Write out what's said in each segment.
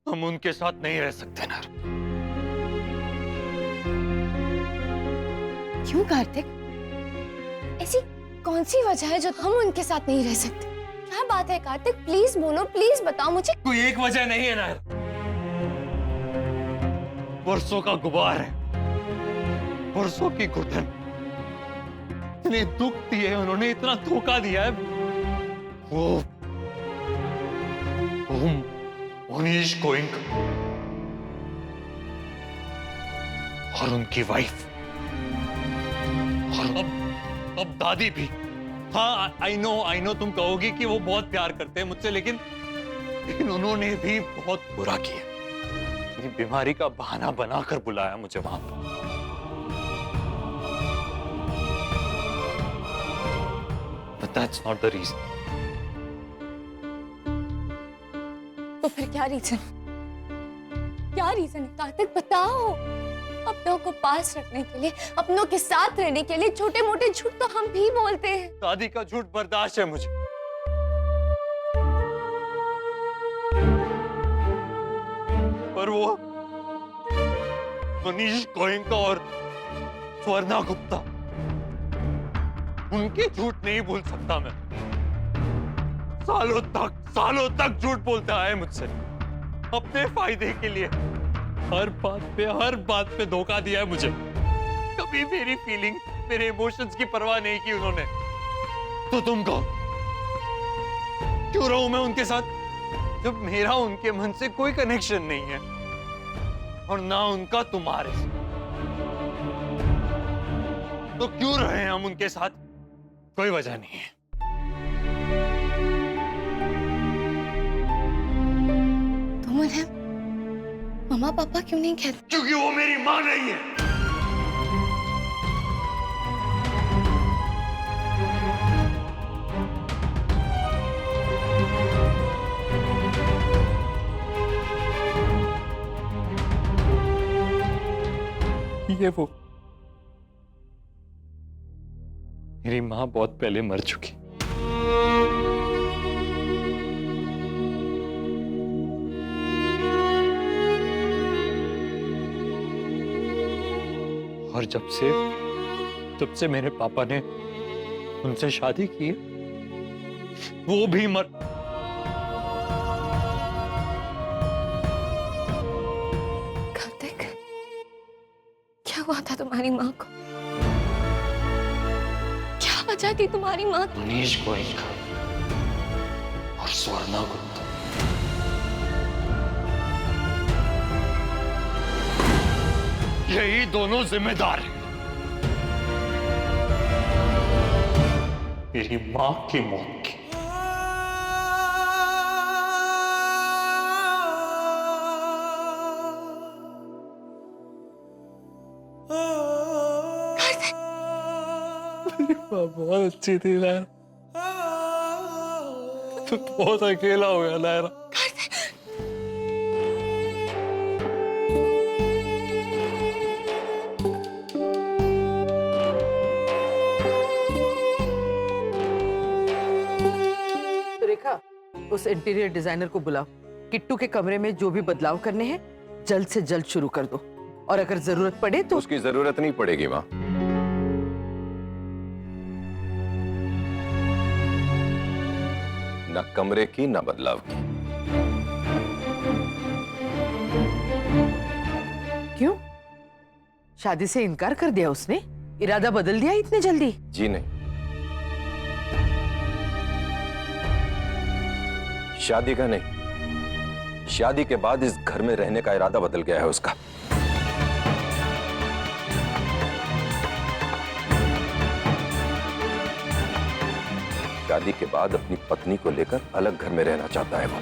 हम उनके साथ नहीं रह सकते ना। क्यों कार्तिक? ऐसी कौन सी वजह है जो हम उनके साथ नहीं रह सकते? क्या बात है कार्तिक? प्लीज बोलो, प्लीज बताओ मुझे। कोई एक वजह नहीं है नायर। वर्षों का गुबार है, वर्षों की घुटन। इतने दुख दिए उन्होंने, इतना धोखा दिया है। वो मनीष गोइंक और उनकी वाइफ, और अब दादी भी। हाँ, आई नो तुम कहोगी कि वो बहुत प्यार करते हैं मुझसे, लेकिन उन्होंने भी बहुत बुरा किया। अपनी बीमारी का बहाना बनाकर बुलाया मुझे वहां पर। But that's not the reason. तो फिर क्या रीजन? क्या रीजन है कार्तिक? बताओ। अपनों को पास रखने के लिए, अपनों के साथ रहने के लिए छोटे मोटे झूठ तो हम भी बोलते हैं। दादी का झूठ बर्दाश्त है मुझे, पर वो मनीष गोयंका और स्वर्णा गुप्ता, उनके झूठ नहीं भूल सकता मैं। सालों तक झूठ बोलता है मुझसे, अपने फायदे के लिए। हर बात पे धोखा दिया है मुझे। कभी मेरी फीलिंग, मेरे इमोशंस की परवाह नहीं की उन्होंने। तो तुम कहो, क्यों रहूं मैं उनके साथ जब मेरा उनके मन से कोई कनेक्शन नहीं है, और ना उनका तुम्हारे से? तो क्यों रहे हम उनके साथ? कोई वजह नहीं है। तुम उन्हें मम्मा पापा क्यों नहीं कहते? क्योंकि वो मेरी मां नहीं है। ये वो मेरी मां बहुत पहले मर चुकी। और जब से मेरे पापा ने उनसे शादी की है, वो भी मर। कार्तिक, क्या हुआ था तुम्हारी माँ को? क्या वजह थी तुम्हारी माँ की? मनीष गोयंका और स्वर्णा गुप्ता, यही दोनों जिम्मेदार हैं मेरी मां की मौत की। मेरी मां बहुत अच्छी थी नायरा, तो बहुत अकेला हो गया नायरा। उस इंटीरियर डिजाइनर को बुलाओ। किट्टू के कमरे में जो भी बदलाव करने हैं जल्द से जल्द शुरू कर दो, और अगर जरूरत पड़े तो उसकी जरूरत नहीं पड़ेगी माँ। न कमरे की न बदलाव की। क्यों? शादी से इनकार कर दिया उसने? इरादा बदल दिया इतने जल्दी? जी नहीं, शादी का नहीं, शादी के बाद इस घर में रहने का इरादा बदल गया है उसका। शादी के बाद अपनी पत्नी को लेकर अलग घर में रहना चाहता है वो,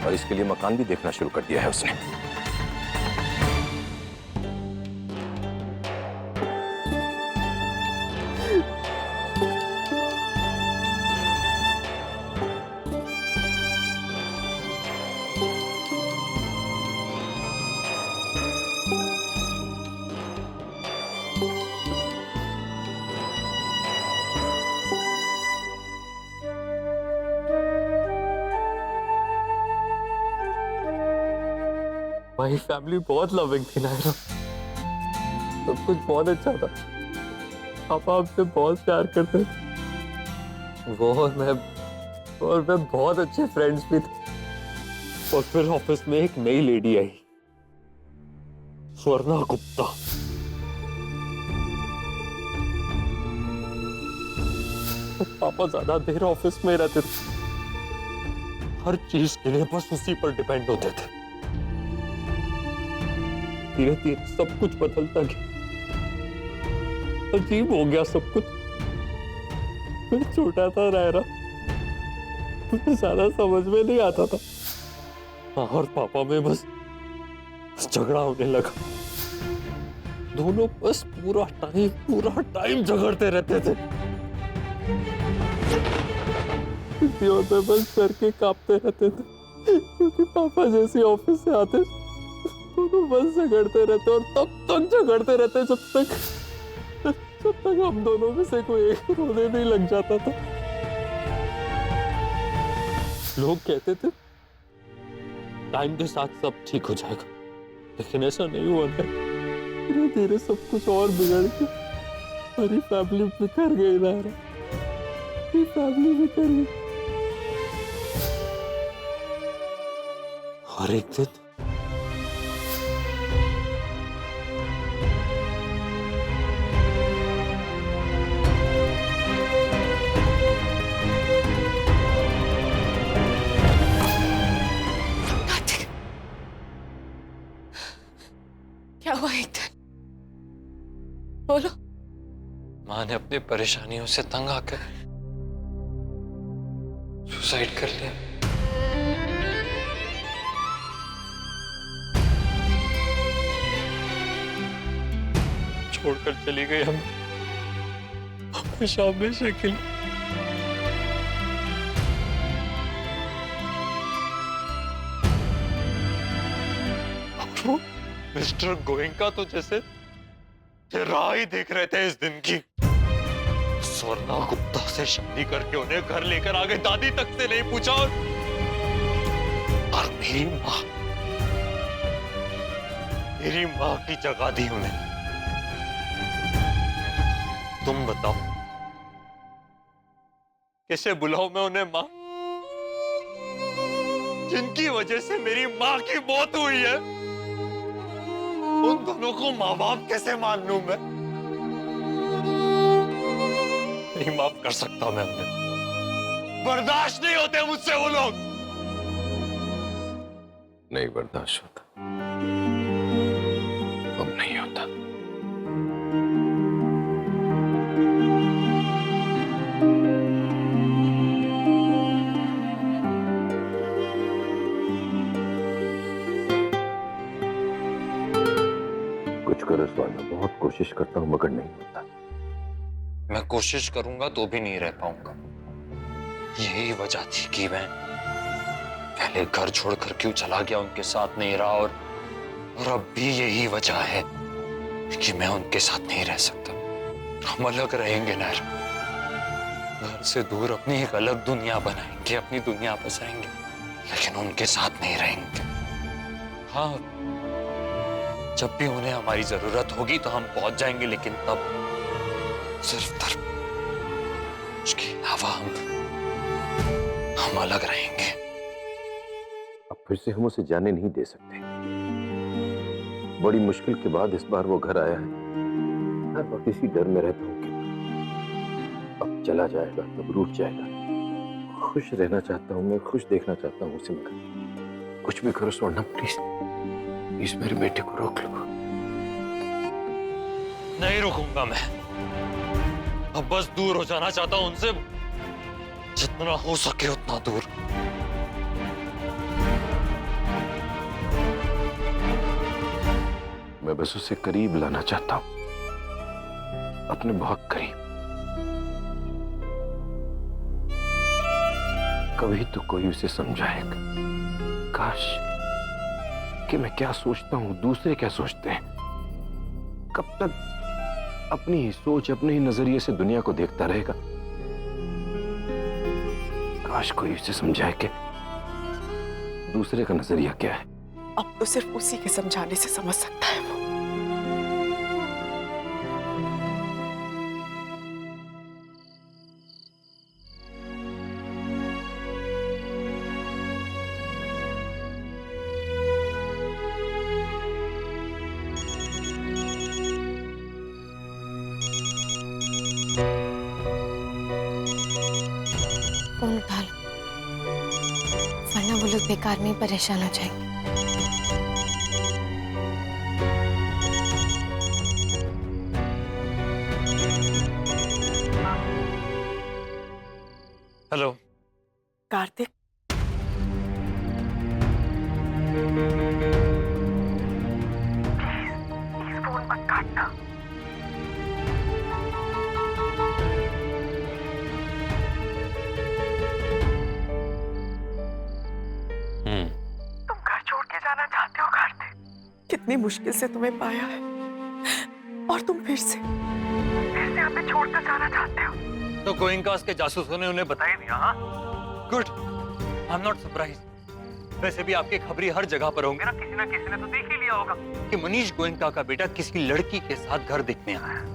और इसके लिए मकान भी देखना शुरू कर दिया है उसने। हमारी फैमिली बहुत लविंग थी नायरा, सब कुछ बहुत अच्छा था। पापा हमसे बहुत प्यार करते थे। वो और मैं बहुत अच्छे फ्रेंड्स भी थे। और फिर ऑफिस में एक नई लेडी आई, स्वर्णा गुप्ता। पापा ज्यादा देर ऑफिस में रहते थे, हर चीज के लिए बस उसी पर डिपेंड होते थे। धीरे धीरे सब कुछ बदलता गया, अजीब हो गया सब कुछ। मैं छोटा था नायरा, मुझे ज्यादा समझ में नहीं आता था। और पापा में बस झगड़ा होने लगा। दोनों बस पूरा टाइम झगड़ते रहते थे। किसी और पे बस सर के कांपते रहते थे, क्योंकि पापा जैसे ऑफिस से आते दोनों बस झगड़ते रहते, और तब तक झगड़ते रहते जब तक हम दोनों में से कोई एक रोने नहीं लग जाता था। लोग कहते थे टाइम के साथ सब ठीक हो जाएगा, लेकिन ऐसा नहीं हुआ था। धीरे धीरे सब कुछ और बिगड़ के हमारी फैमिली बिखर गई नायरा, फैमिली बिखर गई। और एक दिन क्या हुआ एक दिन? बोलो। माँ ने अपनी परेशानियों से तंग आकर सुसाइड कर लिया। छोड़कर चली गई हम हमेशा के लिए। वो मिस्टर गोयनका तो जैसे राह ही देख रहे थे इस दिन की। स्वर्णा गुप्ता से शादी करके उन्हें घर लेकर आ गए, दादी तक से नहीं पूछा। और मेरी माँ की जगह दी उन्हें। तुम बताओ कैसे बुलाऊं मैं उन्हें माँ, जिनकी वजह से मेरी माँ की मौत हुई है? उन दोनों को माँ बाप कैसे मान लूं मैं? नहीं माफ कर सकता मैं उन्हें, बर्दाश्त नहीं होते मुझसे वो लोग। नहीं बर्दाश्त होता, अब नहीं होता। कुछ करो स्वर्णा, बहुत कोशिश करता हूं मगर नहीं होता। मैं कोशिश करूंगा तो भी नहीं रह पाऊंगा। यही वजह थी कि मैं पहले घर छोड़कर क्यों चला गया, उनके साथ नहीं रहा। और अब भी यही वजह है कि मैं उनके साथ नहीं रह सकता। हम अलग रहेंगे नायरा, घर से दूर अपनी एक अलग दुनिया बनाएंगे, अपनी दुनिया बसाएंगे, लेकिन उनके साथ नहीं रहेंगे। हाँ, जब भी उन्हें हमारी जरूरत होगी तो हम पहुंच जाएंगे, लेकिन तब सिर्फ तब, उसके अलावा हम अलग रहेंगे। अब फिर से हम उसे जाने नहीं दे सकते। बड़ी मुश्किल के बाद इस बार वो घर आया है। मैं वक्त इसी डर में रहता हूँ कि अब चला जाएगा, तब रूठ जाएगा। खुश रहना चाहता हूँ मैं, खुश देखना चाहता हूँ उसे, मगर कुछ भी करो स्वर्णा, प्लीज प्लीज मेरे बेटे को रोक लो। नहीं रुकूंगा मैं, अब बस दूर हो जाना चाहता हूं उनसे, जितना हो सके उतना दूर। मैं बस उसे करीब लाना चाहता हूं, अपने बहुत करीब। कभी तो कोई उसे समझाएगा। काश कि मैं क्या सोचता हूं, दूसरे क्या सोचते हैं। कब तक अपनी ही सोच, अपने ही नजरिए से दुनिया को देखता रहेगा। काश कोई उसे समझाए कि दूसरे का नजरिया क्या है। अब तो सिर्फ उसी के समझाने से समझ सकता है वो। फोन उठा लो, वरना वो लोग बेकार में ही परेशान हो जाएंगे। हेलो। कार्तिक, फोन मत काटना। तुम घर छोड़ के जाना चाहते हो कार्तिक? कितनी मुश्किल से तुम्हें पाया है और तुम फिर से हमें छोड़कर जाना चाहते हो। तो गोइंकास के जासूसों ने उन्हें बता ही दिया। हाँ, good, I am not surprise. वैसे भी आपके खबरी हर जगह पर होंगे ना किसी ने तो देख ही लिया होगा कि मनीष गोयनका का बेटा किसी लड़की के साथ घर देखने आया है।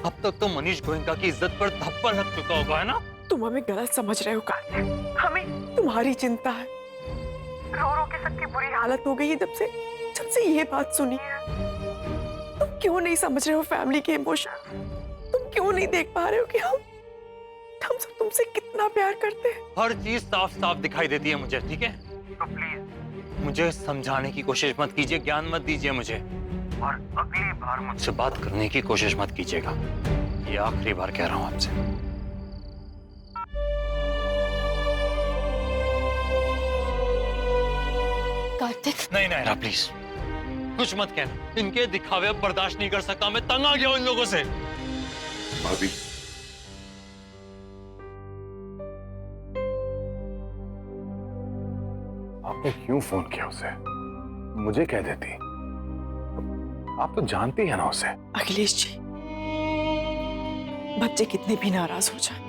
अब तक तो मनीष गोयनका की इज्जत पर धब्बा लग चुका होगा, है ना? तुम हमें गलत समझ रहे हो कार्तिक, हमें तुम्हारी चिंता है। रो रो के सबकी बुरी हालत हो गई है जब से ये बात सुनी है। तुम क्यों नहीं समझ रहे हो फैमिली के इमोशन? तुम क्यों नहीं देख पा रहे हो कि हम सब तुमसे कितना प्यार करते हैं? हर चीज साफ साफ दिखाई देती है मुझे, ठीक है? तो प्लीज मुझे समझाने की कोशिश मत कीजिए, ज्ञान मत दीजिए मुझे, और अगली बार मुझसे बात करने की कोशिश मत कीजिएगा। ये आखिरी बार कह रहा हूं आपसे। कार्तिक, नहीं नायरा, प्लीज कुछ मत कहना। इनके दिखावे अब बर्दाश्त नहीं कर सकता, मैं तंग आ गया हूं इन लोगों से। भाभी, आपने क्यों फोन किया उसे? मुझे कह देती। आप तो जानती है ना उसे। अखिलेश जी, बच्चे कितने भी नाराज हो जाए,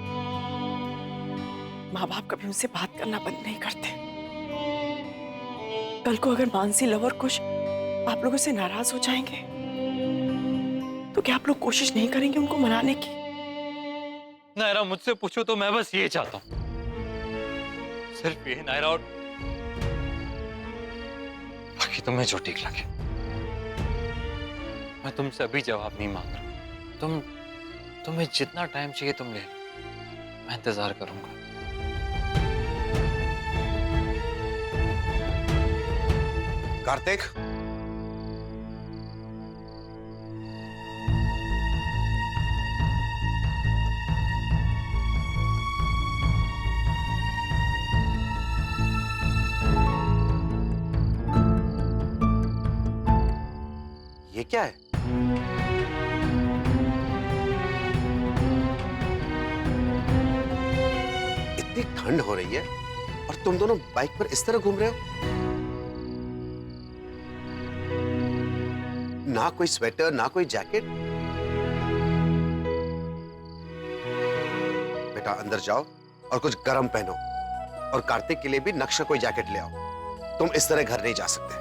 माँ बाप कभी उनसे बात करना बंद नहीं करते। कल को अगर मानसी, लव और कुश आप लोगों से नाराज हो जाएंगे तो क्या आप लोग कोशिश नहीं करेंगे उनको मनाने की? नायरा, मुझसे पूछो तो मैं बस ये चाहता हूं, सिर्फ ये नायरा, और बाकी तुम्हें जो ठीक लगे। मैं तुमसे अभी जवाब नहीं मांग रहा। तुम्हें जितना टाइम चाहिए तुम ले लो, मैं इंतजार करूंगा। कार्तिक, ये क्या है? इतनी ठंड हो रही है और तुम दोनों बाइक पर इस तरह घूम रहे हो? ना कोई स्वेटर, ना कोई जैकेट। बेटा अंदर जाओ और कुछ गर्म पहनो, और कार्तिक के लिए भी नक्शा कोई जैकेट ले आओ। तुम इस तरह घर नहीं जा सकते।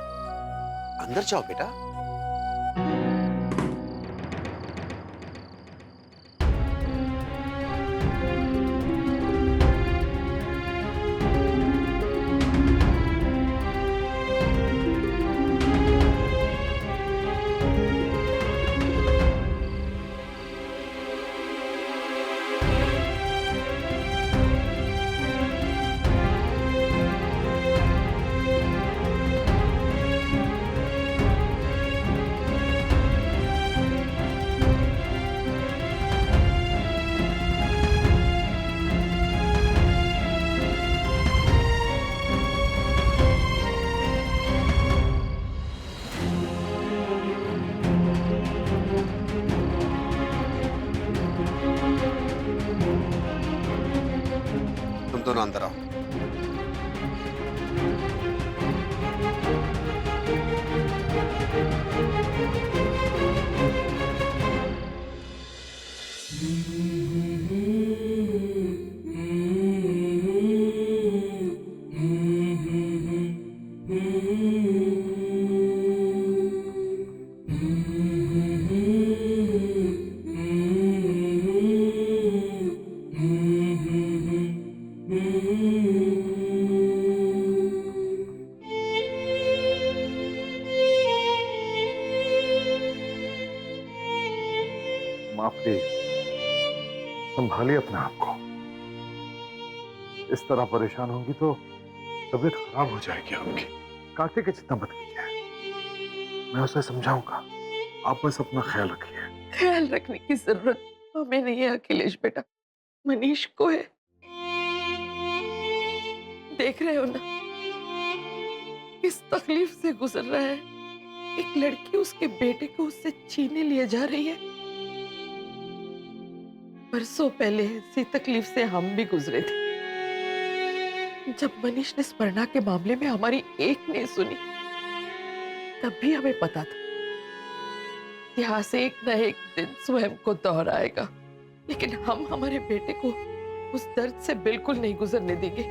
अंदर जाओ बेटा। दोनों अंदर आओ। प्लीज संभालिए अपने आप को। इस तरह परेशान होंगी तो तबीयत खराब हो जाएगी आपकी। कार्तिक की चिंता मत कीजिए, मैं उसे समझाऊंगा। आप बस अपना ख्याल रखिए। ख्याल रखने की जरूरत हमें नहीं है अखिलेश बेटा, मनीष को है। देख रहे हो ना किस तकलीफ से गुजर रहा है। एक लड़की उसके बेटे को उससे छीने लिए जा रही है। बरसों पहले इसी तकलीफ से हम भी गुजरे थे, जब मनीष ने स्पर्णा के मामले में हमारी एक नहीं सुनी। तब भी हमें पता था इतिहास एक न एक दिन स्वयं को दोहराएगा, लेकिन हम हमारे बेटे को उस दर्द से बिल्कुल नहीं गुजरने देंगे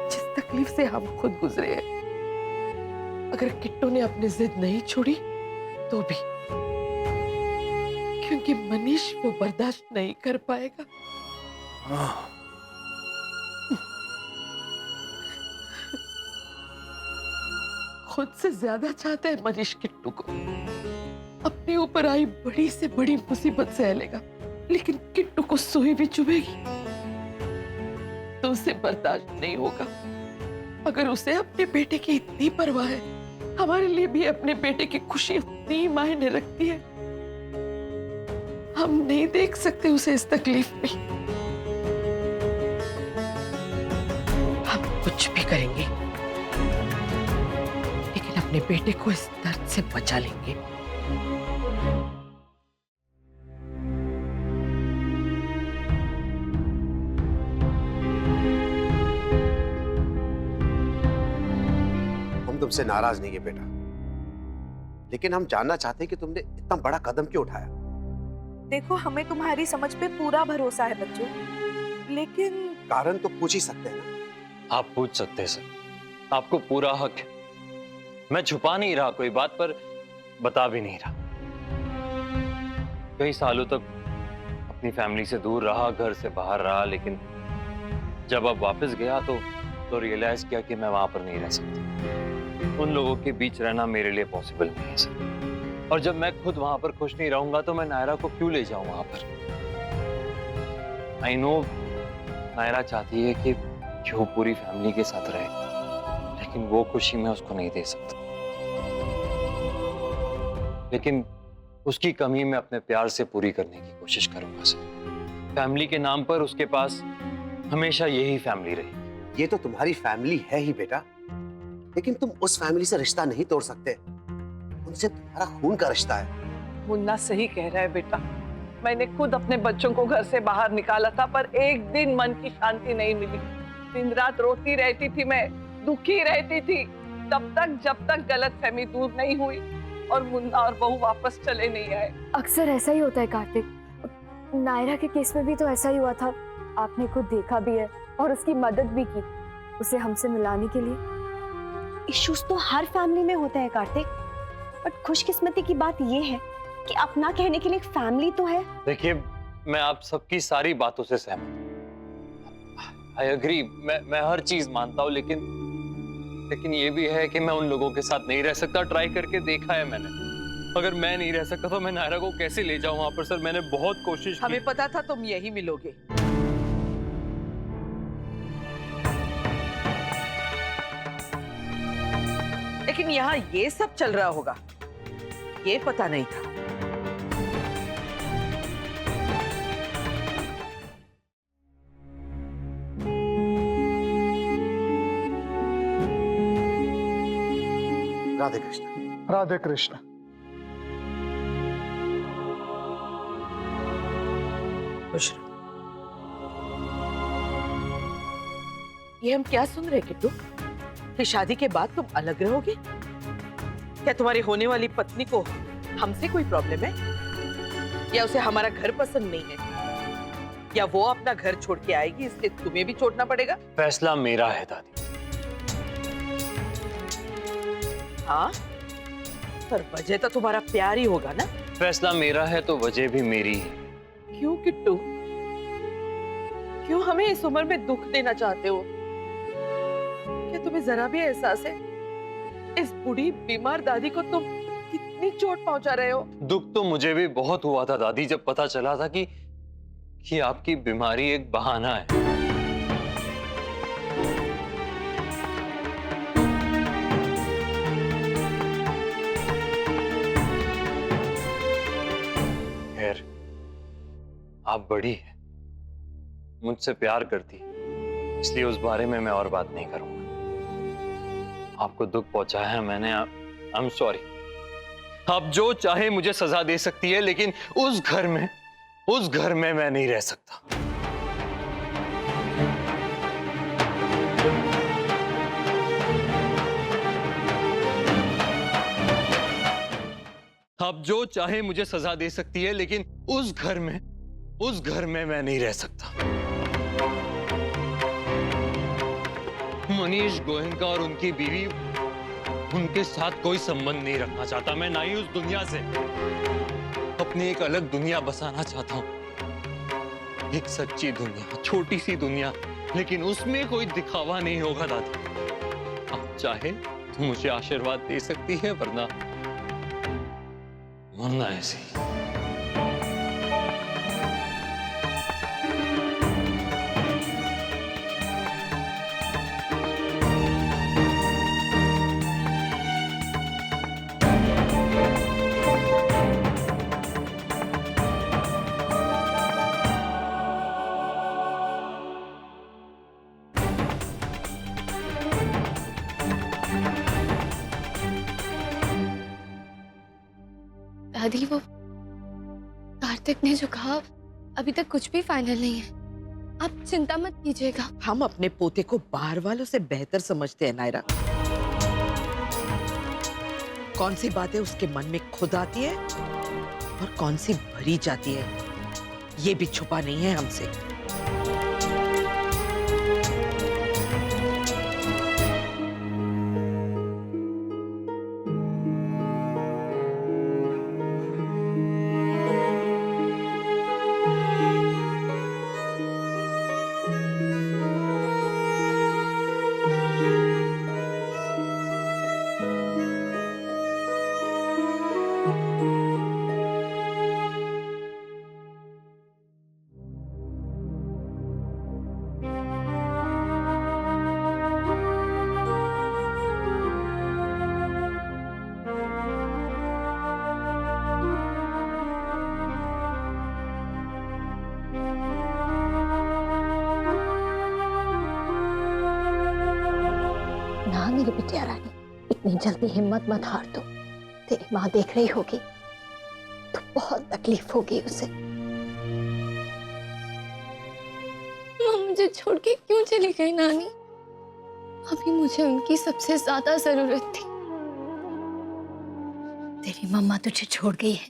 जिस तकलीफ से हम खुद गुजरे हैं। अगर किट्टू ने अपनी जिद नहीं छोड़ी तो भी, क्योंकि मनीष वो बर्दाश्त नहीं कर पाएगा। खुद से ज्यादा चाहता है मनीष किट्टू को। अपने ऊपर आई बड़ी से बड़ी मुसीबत सह लेगा, लेकिन किट्टू को सुई भी चुभेगी तो उसे बर्दाश्त नहीं होगा। अगर उसे अपने बेटे की इतनी परवाह है, हमारे लिए भी अपने बेटे की खुशी उतनी मायने रखती है। हम नहीं देख सकते उसे इस तकलीफ में। हम कुछ भी करेंगे लेकिन अपने बेटे को इस दर्द से बचा लेंगे। हम तुमसे नाराज नहीं है बेटा, लेकिन हम जानना चाहते हैं कि तुमने इतना बड़ा कदम क्यों उठाया। देखो, हमें तुम्हारी समझ पे पूरा भरोसा है बच्चों, लेकिन कारण तो पूछ ही सकते हैं ना। आप पूछ सकते हैं सर, आपको पूरा हक है। मैं छुपा नहीं रहा कोई बात, पर बता भी नहीं रहा। कई सालों तक अपनी फैमिली से दूर रहा, घर से बाहर रहा, लेकिन जब अब वापस गया तो रियलाइज किया कि मैं वहां पर नहीं रह सकता। उन लोगों के बीच रहना मेरे लिए पॉसिबल नहीं है सर। और जब मैं खुद वहां पर खुश नहीं रहूंगा तो मैं नायरा को क्यों ले जाऊं वहां पर। आई नो नायरा चाहती है कि वो पूरी फैमिली के साथ रहे, लेकिन वो खुशी मैं उसको नहीं दे सकता। लेकिन उसकी कमी मैं अपने प्यार से पूरी करने की कोशिश करूंगा सर। फैमिली के नाम पर उसके पास हमेशा यही फैमिली रही। ये तो तुम्हारी फैमिली है ही बेटा, लेकिन तुम उस फैमिली से रिश्ता नहीं तोड़ सकते। उनसे तुम्हारा खून का रिश्ता है। मुन्ना सही कह रहा है बेटा। मैंने खुद अपने बच्चों को घर से बाहर निकाला था, पर एक दिन मन की शांति नहीं मिली। दिन रात रोती रहती थी, मैं दुखी रहती थी, तब तक जब तक गलतफहमी दूर नहीं हुई और मुन्ना और बहू वापस चले नहीं आए। अक्सर ऐसा ही होता है कार्तिक। नायरा के केस में भी तो ऐसा ही हुआ था। आपने खुद देखा भी है और उसकी मदद भी की उसे हमसे मिलाने के लिए। इश्यूज तो हर फैमिली में होते हैं कार्तिक, बट खुशकिस्मती की बात ये है कि अपना कहने के लिए एक फैमिली तो है। देखिए, मैं आप सबकी सारी बातों से सहमत हूँ। आई एग्री, मैं हर चीज मानता हूँ, लेकिन ये भी है कि मैं उन लोगों के साथ नहीं रह सकता। ट्राई करके देखा है मैंने। अगर मैं नहीं रह सकता तो मैं नायरा को कैसे ले जाऊं वहां पर सर। मैंने बहुत कोशिश की। हमें पता था तुम यही मिलोगे। लेकिन यहाँ ये सब चल रहा होगा ये पता नहीं था। राधे कृष्ण। राधे कृष्ण। खुश रहो। ये हम क्या सुन रहे किट्टू कि शादी के बाद तुम अलग रहोगे? क्या तुम्हारी होने वाली पत्नी को हमसे कोई प्रॉब्लम है, या उसे हमारा घर पसंद नहीं है, या वो अपना घर छोड़ के आएगी इसलिए तुम्हें भी छोड़ना पड़ेगा? फैसला मेरा है दादी। हाँ, पर वजह तो तुम्हारा प्यार ही होगा ना। फैसला मेरा है तो वजह भी मेरी है। क्यों किट्टू, क्यों हमें इस उम्र में दुख देना चाहते हो? क्या तुम्हें जरा भी एहसास है इस बूढ़ी बीमार दादी को तुम कितनी चोट पहुंचा रहे हो? दुख तो मुझे भी बहुत हुआ था दादी, जब पता चला था कि आपकी बीमारी एक बहाना है। खैर, आप बड़ी है, मुझसे प्यार करती है, इसलिए उस बारे में मैं और बात नहीं करूंगा। आपको दुख पहुंचाया है मैंने, आई एम सॉरी। आप जो चाहे मुझे सजा दे सकती है, लेकिन उस घर में मैं नहीं रह सकता। आप जो चाहे मुझे सजा दे सकती है, लेकिन उस घर में मैं नहीं रह सकता। मनीष गोयनका और उनकी बीवी, उनके साथ कोई संबंध नहीं रखना चाहता मैं, ना ही उस दुनिया से। अपनी एक अलग दुनिया बसाना चाहता हूं, एक सच्ची दुनिया, छोटी सी दुनिया, लेकिन उसमें कोई दिखावा नहीं होगा दादी। आप चाहे तो मुझे आशीर्वाद दे सकती है, वरना ऐसे ही। दादी, वो कार्तिक ने जो कहा अभी तक कुछ भी फाइनल नहीं है। आप चिंता मत कीजिएगा। हम अपने पोते को बाहर वालों से बेहतर समझते हैं नायरा। कौन सी बातें उसके मन में खुद आती है और कौन सी भरी जाती है, ये भी छुपा नहीं है हमसे। ना मेरी बिटिया रानी, इतनी जल्दी हिम्मत मत हार दो। तेरी माँ देख रही होगी तो बहुत तकलीफ होगी उसे। माँ मुझे छोड़ के क्यों चली गई नानी? अभी मुझे उनकी सबसे ज्यादा जरूरत थी। तेरी मम्मा तुझे छोड़ गई है,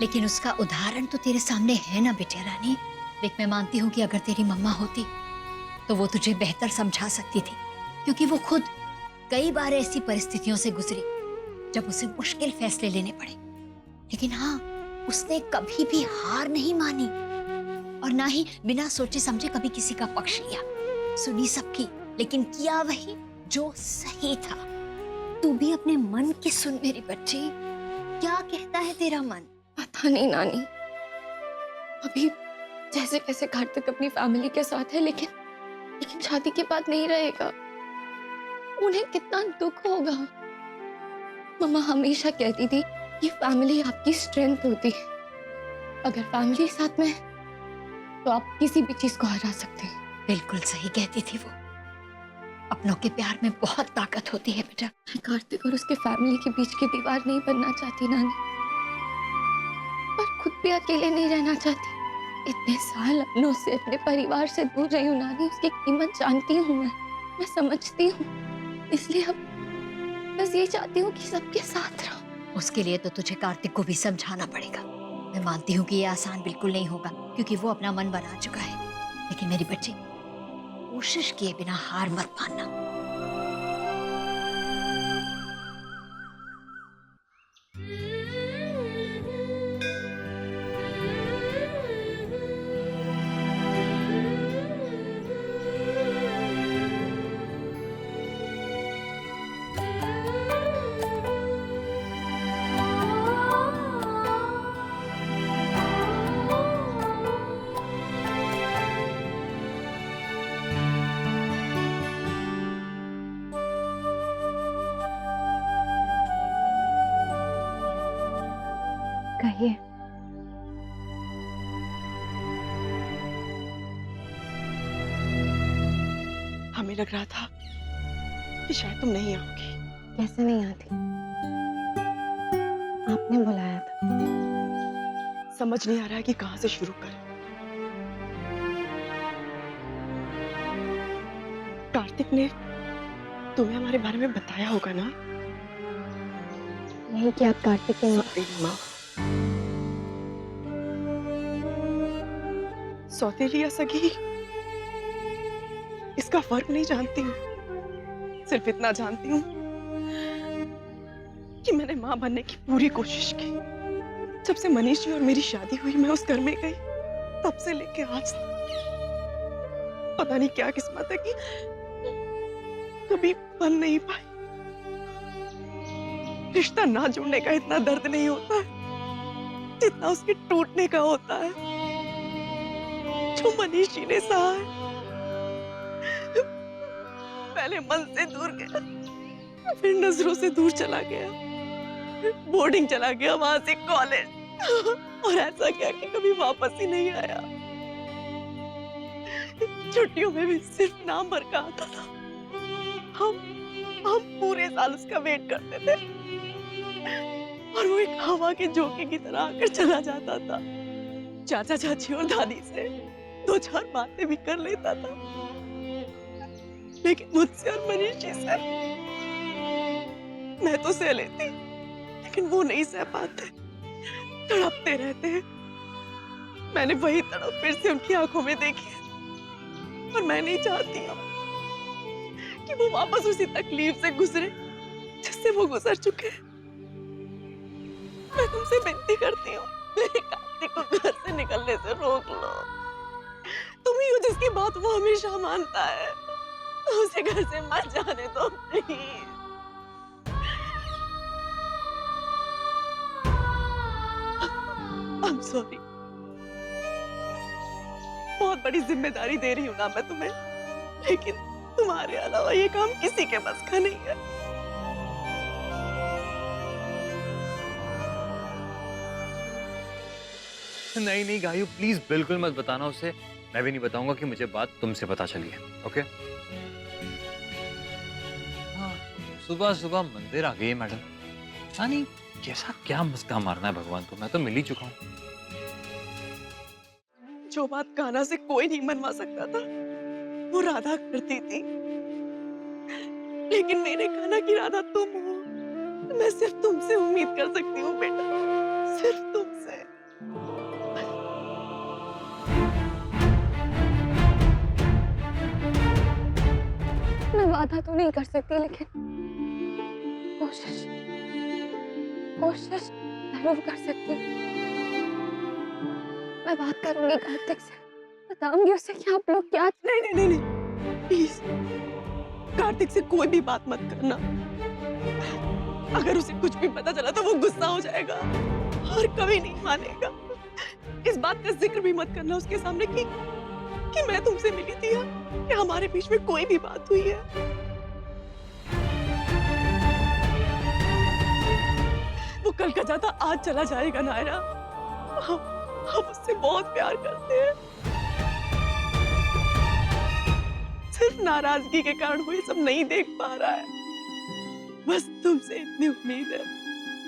लेकिन उसका उदाहरण तो तेरे सामने है ना बिटिया रानी। देख, मैं मानती हूँ कि अगर तेरी मम्मा होती तो वो तुझे बेहतर समझा सकती थी, क्योंकि वो खुद कई बार ऐसी परिस्थितियों से गुजरी जब उसे मुश्किल फैसले लेने पड़े। लेकिन हाँ, उसने कभी भी हार नहीं मानी और ना ही बिना सोचे समझे कभी किसी का पक्ष लिया। सुनी सबकी, लेकिन किया वही जो सही था। तू भी अपने मन की सुन मेरी बच्ची, क्या कहता है तेरा मन? पता नहीं नानी, अभी जैसे कैसे कार्तिक अपनी फैमिली के साथ है, लेकिन शादी के बाद नहीं रहेगा। उन्हें कितना दुख होगा। मम्मा हमेशा कहती थी कि फैमिली आपकी स्ट्रेंथ होती है। अगर फैमिली साथ में है तो आप किसी भी चीज को हरा सकते हैं। बिल्कुल सही कहती थी वो। अपनों के प्यार में बहुत ताकत होती है बेटा। मैं कार्तिक और उसके फैमिली के बीच की दीवार नहीं बनना चाहती नानी, और खुद भी अकेले नहीं रहना चाहती। इतने साल अपनों से, अपने परिवार से दूर रही हूँ नानी, उसकी कीमत जानती हूँ मैं समझती हूँ। इसलिए अब बस ये चाहती हूँ कि सबके साथ रहूं। उसके लिए तो तुझे कार्तिक को भी समझाना पड़ेगा। मैं मानती हूँ कि ये आसान बिल्कुल नहीं होगा, क्योंकि वो अपना मन बना चुका है। लेकिन मेरी बच्ची, कोशिश किए बिना हार मत मानना। कहिए। हमें लग रहा था कि शायद तुम नहीं आओगी। कैसे नहीं आती? आपने बुलाया था। समझ नहीं आ रहा है कि कहां से शुरू करें। कार्तिक ने तुम्हें हमारे बारे में बताया होगा ना? यही कि आप कार्तिक के सौतेली माँ, सौतेली या सगी, इसका फर्क नहीं जानती हूँ। सिर्फ इतना जानती हूँ कि मैंने माँ बनने की पूरी कोशिश की। जब से मनीष जी और मेरी शादी हुई, मैं उस घर में गई, तब से लेके आज तक पता नहीं क्या किस्मत है कि कभी बन नहीं पाई। रिश्ता ना जुड़ने का इतना दर्द नहीं होता है जितना उसके टूटने का होता है, जो मनीष जी ने सहा है। पहले मन से दूर गया, फिर नजरों से दूर चला गया, बोर्डिंग चला गया, वहां से कॉलेज, और ऐसा क्या कि कभी वापस ही नहीं आया। छुट्टियों में भी सिर्फ नाम भर का आता था। हम पूरे साल उसका वेट करते थे, और वो एक हवा के झोंके की तरह आकर चला जाता था। चाचा चाची और दादी से 2-4 बातें भी कर लेता था, लेकिन मुझसे और मनीष जी से मैं तो सह लेती, लेकिन वो नहीं सह पाते, तड़पते रहते हैं। मैंने वही तड़प फिर से उनकी आंखों में देखी है, और मैं नहीं चाहती हूँ कि वो वापस उसी तकलीफ से गुजरे जिससे वो गुजर चुके हैं। मैं तुमसे विनती करती हूँ, मेरे कार्तिक को घर से निकलने से रोक लो। तुम ही हो जिसकी बात वो हमेशा मानता है, उसे घर से मत जाने दो प्लीज। I'm sorry। बहुत बड़ी जिम्मेदारी दे रही हूँ ना मैं तुम्हें, लेकिन तुम्हारे अलावा ये काम किसी के बस का नहीं है। नहीं नहीं गायू, प्लीज बिल्कुल मत बताना उसे। मैं भी नहीं बताऊंगा कि मुझे बात तुमसे पता चली है। ओके? हाँ, सुबह सुबह मंदिर आ गई मैडम। नहीं, कैसा क्या मुस्का मारना है भगवान को, मैं तो मिल ही चुका हूँ। जो बात कान्हा से कोई नहीं मनवा सकता था, वो राधा करती थी। लेकिन मेरे कान्हा की राधा तुम हो। मैं सिर्फ तुमसे उम्मीद कर सकती हूँ बेटा, सिर्फ तुमसे। मैं वादा तो नहीं कर सकती, लेकिन कोशिश जरूर कर सकती हूँ। मैं बात करूंगी कार्तिक से, बताऊंगी उसे कि आप लोग क्या। नहीं प्लीज, कार्तिक से कोई भी बात मत करना। अगर उसे कुछ भी पता चला तो वो गुस्सा हो जाएगा और कभी नहीं मानेगा। इस बात का जिक्र भी मत करना उसके सामने कि मैं तुमसे मिली थी या कि हमारे बीच में कोई भी बात हुई है। वो कल का जाता आज चला जाएगा नायरा। हम उससे बहुत प्यार करते हैं, सिर्फ नाराजगी के कारण वो ये सब नहीं देख पा रहा है। बस तुमसे इतनी उम्मीद है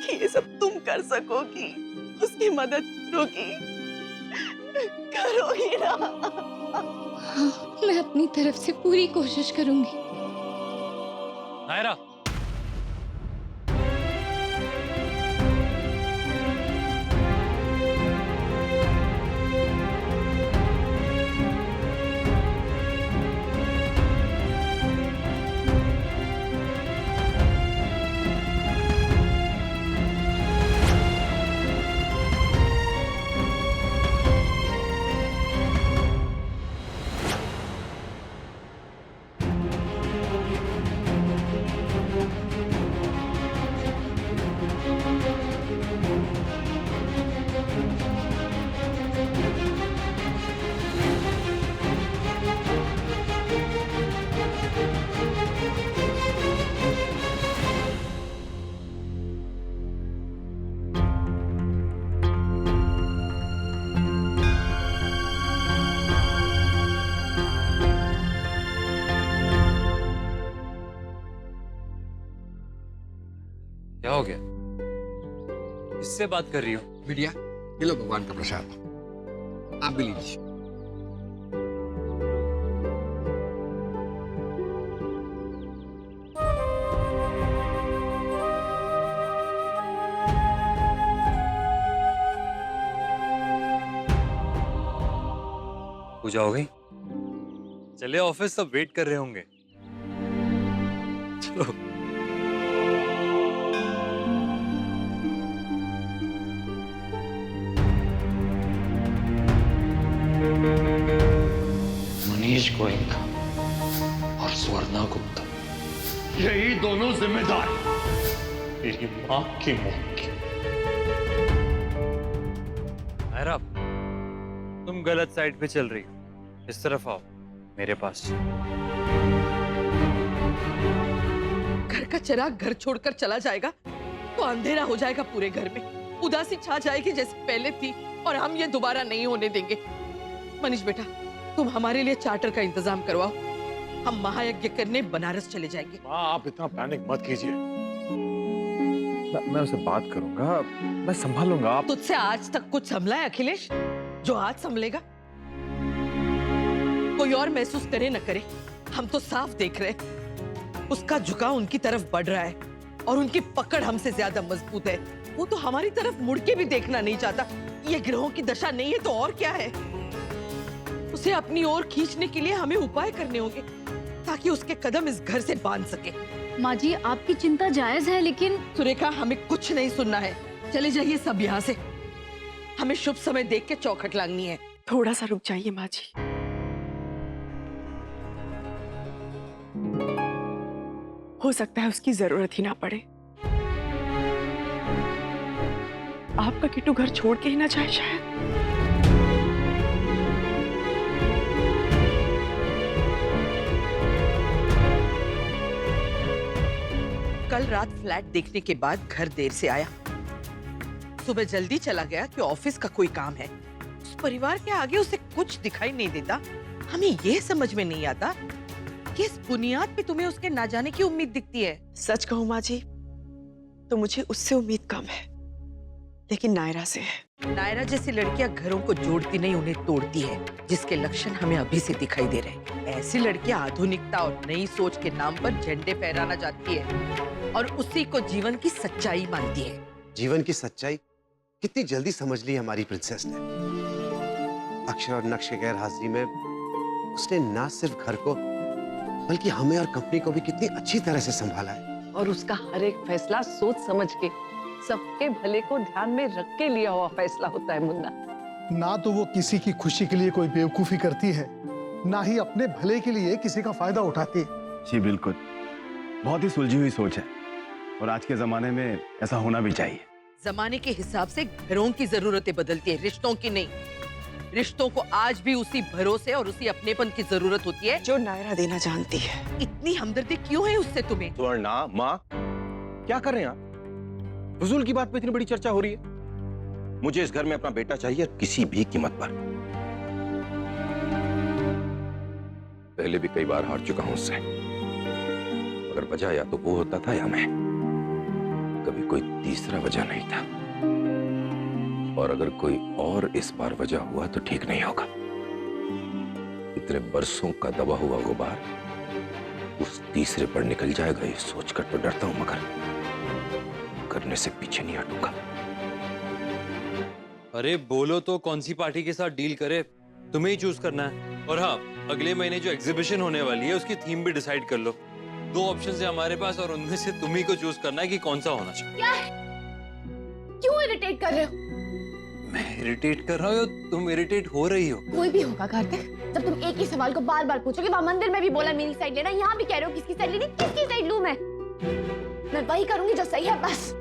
कि ये सब तुम कर सकोगी, उसकी मदद करोगी ना? हाँ, मैं अपनी तरफ से पूरी कोशिश करूंगी। नायरा, क्या हो गया? किससे बात कर रही हो? बिटिया, ये लो भगवान का प्रसाद, आप भी लीजिए। पूजा हो गई? चले ऑफिस, सब वेट कर रहे होंगे। चलो। मनीष गोयनका और स्वर्णा गुप्ता, यही दोनों जिम्मेदार मेरी मां की मौत की। आयरा, तुम गलत साइड पे चल रही हो। इस तरफ आओ, मेरे पास। घर का चिराग घर छोड़कर चला जाएगा तो अंधेरा हो जाएगा पूरे घर में, उदासी छा जाएगी जैसे पहले थी, और हम ये दोबारा नहीं होने देंगे। मनीष बेटा, तुम हमारे लिए चार्टर का इंतजाम करवाओ, हम महायज्ञ करने बनारस चले जाएंगे। माँ, आप इतना पैनिक मत कीजिए। मैं उसे बात करूंगा, मैं संभालूंगा। आप तुझसे आज तक कुछ संभला है अखिलेश, जो आज संभलेगा? कोई और महसूस करे न करे, हम तो साफ देख रहे हैं उसका झुकाव उनकी तरफ बढ़ रहा है और उनकी पकड़ हमसे ज्यादा मजबूत है। वो तो हमारी तरफ मुड़ के भी देखना नहीं चाहता। ये ग्रहों की दशा नहीं है तो और क्या है? उसे अपनी ओर खींचने के लिए हमें उपाय करने होंगे ताकि उसके कदम इस घर से बांध सके। माँ जी, आपकी चिंता जायज है, लेकिन सुरेखा, हमें कुछ नहीं सुनना है। चले जाइए सब यहाँ से, हमें शुभ समय देख के चौखट लांगनी है। थोड़ा सा रुक जाइए माँ जी। हो सकता है उसकी जरूरत ही ना पड़े। आपका किट्टू घर छोड़ के ही ना जाए शायद। कल रात फ्लैट देखने के बाद घर देर से आया, सुबह जल्दी चला गया कि ऑफिस का कोई काम है। उस परिवार के आगे उसे कुछ दिखाई नहीं देता। हमें यह समझ में नहीं आता किस बुनियाद पे तुम्हें उसके ना जाने की उम्मीद दिखती है। सच कहूं माँ जी, तो मुझे उससे उम्मीद कम है, लेकिन नायरा से है। नायरा जैसी लड़कियां घरों को जोड़ती नहीं, उन्हें तोड़ती है, जिसके लक्षण हमें अभी से दिखाई दे रहे हैं। ऐसी लड़कियां आधुनिकता और नई सोच के नाम पर झंडे फहराना चाहती है और उसी को जीवन की सच्चाई मानती है। जीवन की सच्चाई कितनी जल्दी समझ ली हमारी प्रिंसेस ने। अक्षर और नक्श के गैर हाजिरी में उसने ना सिर्फ घर को बल्कि हमें और कंपनी को भी कितनी अच्छी तरह से संभाला है। और उसका हर एक फैसला सोच समझ के, सबके भले को ध्यान में रख के लिया हुआ फैसला होता है मुन्ना। ना तो वो किसी की खुशी के लिए कोई बेवकूफी करती है, ना ही अपने भले के लिए किसी का फायदा उठाती है। जी बिल्कुल, बहुत ही सुलझी हुई सोच है और आज के जमाने में ऐसा होना भी चाहिए। जमाने के हिसाब से घरों की जरूरतें बदलती है, रिश्तों की नहीं। रिश्तों को आज भी उसी भरोसे और उसी अपनेपन की जरूरत होती है जो नायरा देना जानती है। इतनी हमदर्दी क्यों है उससे तुम्हें? स्वर्णा, माँ, क्या कर रहे हैं आप? फजूल की बात पे इतनी बड़ी चर्चा हो रही है। मुझे इस घर में अपना बेटा चाहिए, किसी भी कीमत पर। पहले भी कई बार हार चुका हूं उससे, मगर वजह या तो वो होता था या मैं, कभी कोई तीसरा वजह नहीं था। और अगर कोई और इस बार वजह हुआ तो ठीक नहीं होगा। इतने बरसों का दबा हुआ गुबार उस तीसरे पर निकल जाएगा, ये सोचकर तो डरता हूं, मगर करने से पीछे नहीं हटूंगा। अरे बोलो तो कौन सी पार्टी के साथ डील करे, तुम्हें ही चूज करना है। और हाँ, अगले महीने जो एग्जीबिशन होने वाली है उसकी थीम भी डिसाइड कर लो। 2 ऑप्शन है हमारे पास और उनमें से तुम ही को चूज करना है कि कौन सा होना चाहिए। क्या है? क्यों इरिटेट कर रहे हो? मैं इरिटेट कर रहा हूँ, तुम इरिटेट हो रही हो। कोई भी होगा कार्तिक, जब तुम एक ही सवाल को बार बार पूछोगे। वहां मंदिर में भी बोला मेरी साइड लेना, यहाँ भी कह रहे हो किसकी साइड लेनी। किसकी साइड लूं मैं वही करूंगी जो सही है, बस।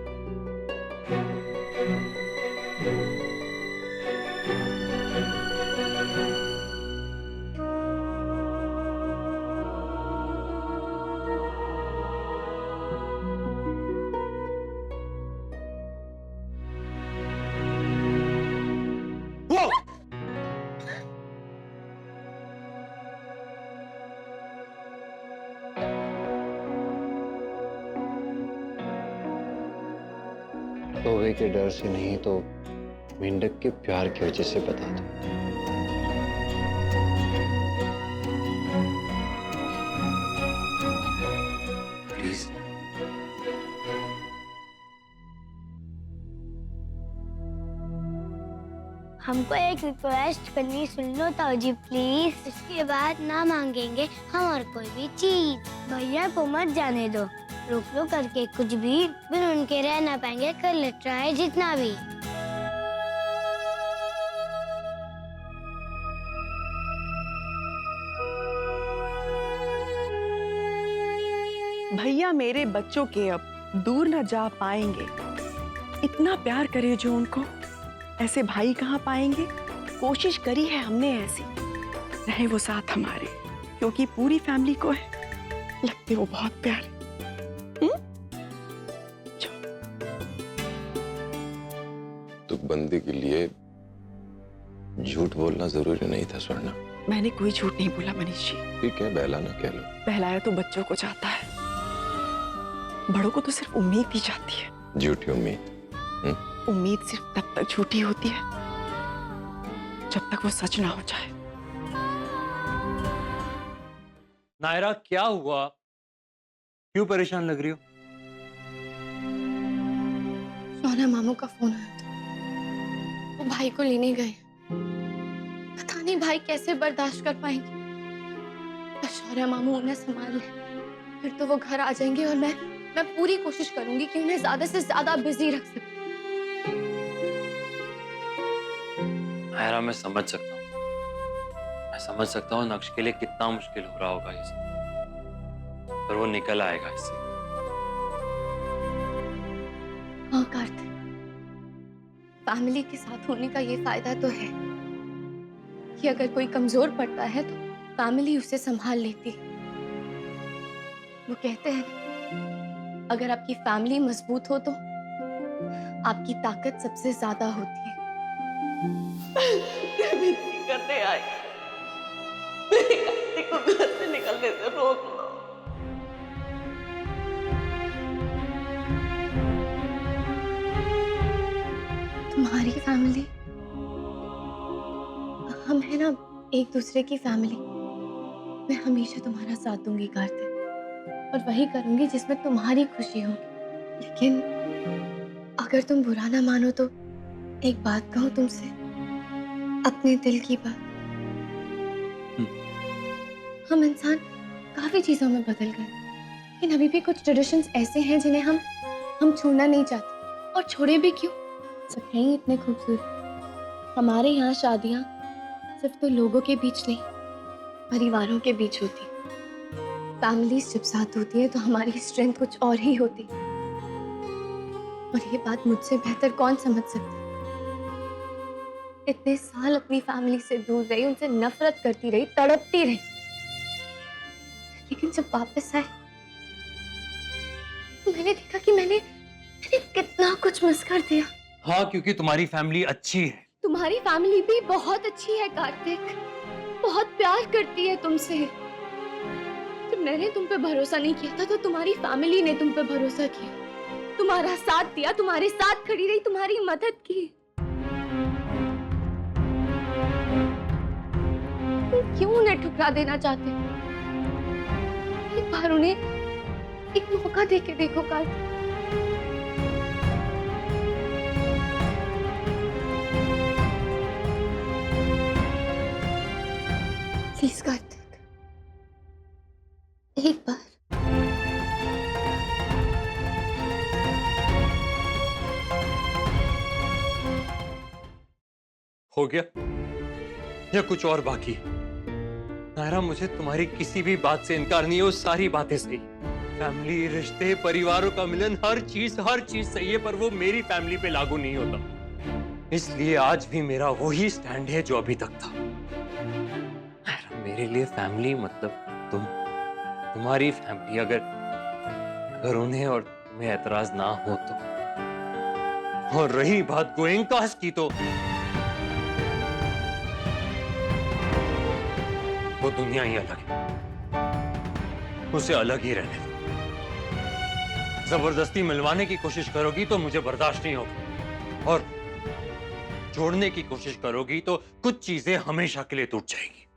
तोबे के डर से नहीं तो मेंढक के प्यार की वजह से बता दो। प्लीज। हमको एक रिक्वेस्ट करनी सुन लो ताऊजी प्लीज। इसके बाद ना मांगेंगे हम और कोई भी चीज। भैया को मत जाने दो। रोक लो करके कुछ भी बिन उनके रह ना पाएंगे। कर ले ट्राई जितना भी। भैया मेरे बच्चों के अब दूर न जा पाएंगे। इतना प्यार करे जो उनको, ऐसे भाई कहाँ पाएंगे। कोशिश करी है हमने ऐसी, रहे वो साथ हमारे, क्योंकि पूरी फैमिली को है लगते वो बहुत प्यारे। तो बंदे के लिए झूठ बोलना जरूरी नहीं था स्वर्णा। मैंने कोई झूठ नहीं बोला मनीष जी। ठीक है, बहलाना कह लो। बहलाया तो बच्चों को जाता है, बड़ों को तो सिर्फ उम्मीद दी जाती है। झूठी उम्मीद। उम्मीद सिर्फ तब तक झूठी होती है जब तक वो सच ना हो जाए। नायरा क्या हुआ? क्यों परेशान लग रही हो? सोना मामू का फोन आया था, वो भाई को लेने गए। पता नहीं भाई कैसे बर्दाश्त कर पाएंगे। शौर्य मामू उन्हें संभाल ले, फिर तो वो घर आ जाएंगे और मैं पूरी कोशिश करूंगी कि उन्हें ज्यादा से ज्यादा बिजी रख सकूं। नायरा मैं समझ सकता हूँ, नक्श के लिए कितना मुश्किल हो रहा होगा ये सब, पर वो निकल आएगा इससे। हाँ कार्तिक, फैमिली के साथ होने का ये फायदा तो है कि अगर कोई कमजोर पड़ता है तो फैमिली उसे संभाल लेती है। वो कहते हैं अगर आपकी फैमिली मजबूत हो तो आपकी ताकत सबसे ज्यादा होती है। करने आए, मेरे कार्तिक को घर से निकलने से रोक लो। तुम्हारी फैमिली, हम है ना एक दूसरे की फैमिली। मैं हमेशा तुम्हारा साथ दूंगी कार्तिक, और वही करूंगी जिसमें तुम्हारी खुशी होगी। लेकिन अगर तुम बुरा ना मानो तो एक बात कहूं तुमसे, अपने दिल की बात। हम इंसान काफी चीजों में बदल गए, लेकिन अभी भी कुछ ट्रेडिशंस ऐसे हैं जिन्हें हम छोड़ना नहीं चाहते। और छोड़े भी क्यों? सब हैं ही इतने खूबसूरत। हमारे यहाँ शादियाँ सिर्फ तो लोगों के बीच नहीं, परिवारों के बीच होती। फैमिलीज जब साथ होती है तो हमारी स्ट्रेंथ कुछ और ही होती। और ये बात मुझसे बेहतर कौन समझ सकता? इतने साल अपनी फैमिली से दूर रही, उनसे नफरत करती रही, तड़पती रही, लेकिन जब वापस आए तो मैंने देखा कि मैंने कितना कुछ मिस कर दिया। हाँ, क्योंकि तुम्हारी फैमिली अच्छी है। तुम्हारी फैमिली भी बहुत अच्छी है कार्तिक, बहुत प्यार करती है तुमसे। जब मैंने तुम पे भरोसा नहीं किया था तो तुम्हारी फैमिली ने तुम पे भरोसा किया, तुम्हारा साथ दिया, तुम्हारे साथ खड़ी रही, तुम्हारी मदद की। तुम क्यों उन्हें ठुकरा देना चाहते? एक बार उन्हें एक मौका दे के देखो कार्तिक। प्लीज कार्तिक, एक बार। हो गया या कुछ और बाकी? नायरा, मुझे तुम्हारी किसी भी बात से इनकार नहीं है। वो सारी बातें सही, फैमिली, रिश्ते, परिवारों का मिलन, हर चीज सही है, पर वो मेरी फैमिली पे लागू नहीं होता। इसलिए आज भी मेरा वही स्टैंड है जो अभी तक था। नायरा, मेरे लिए फैमिली मतलब तुम्हारी फैमिली। अगर उन्हें और तुम्हें एतराज ना हो तो। और रही बात गोएंकास की, तो वो दुनिया ही अलग है, उसे अलग ही रहने दो। जबरदस्ती मिलवाने की कोशिश करोगी तो मुझे बर्दाश्त नहीं होगा, और जोड़ने की कोशिश करोगी तो कुछ चीजें हमेशा के लिए टूट जाएगी।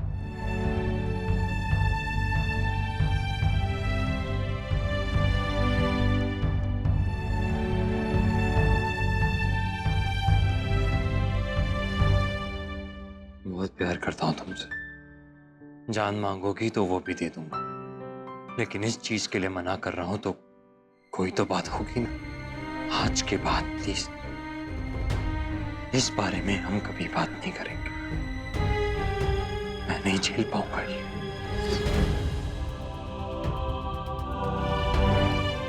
बहुत प्यार करता हूं तुमसे। जान मांगोगी तो वो भी दे दूंगा, लेकिन इस चीज के लिए मना कर रहा हूं तो कोई तो बात होगी ना। आज के बाद प्लीज इस बारे में हम कभी बात नहीं करेंगे। मैं नहीं झेल पाऊंगा ये,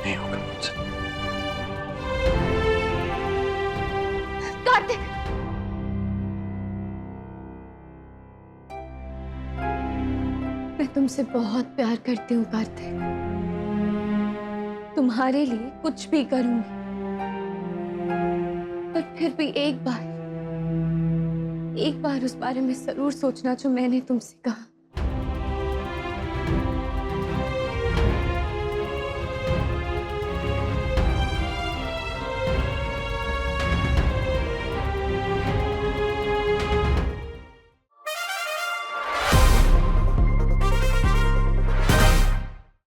नहीं होगा मुझसे। कार्तिक, मैं तुमसे बहुत प्यार करती हूँ कार्तिक। तुम्हारे लिए कुछ भी करूंगी, पर फिर भी एक बार उस बारे में जरूर सोचना जो मैंने तुमसे कहा।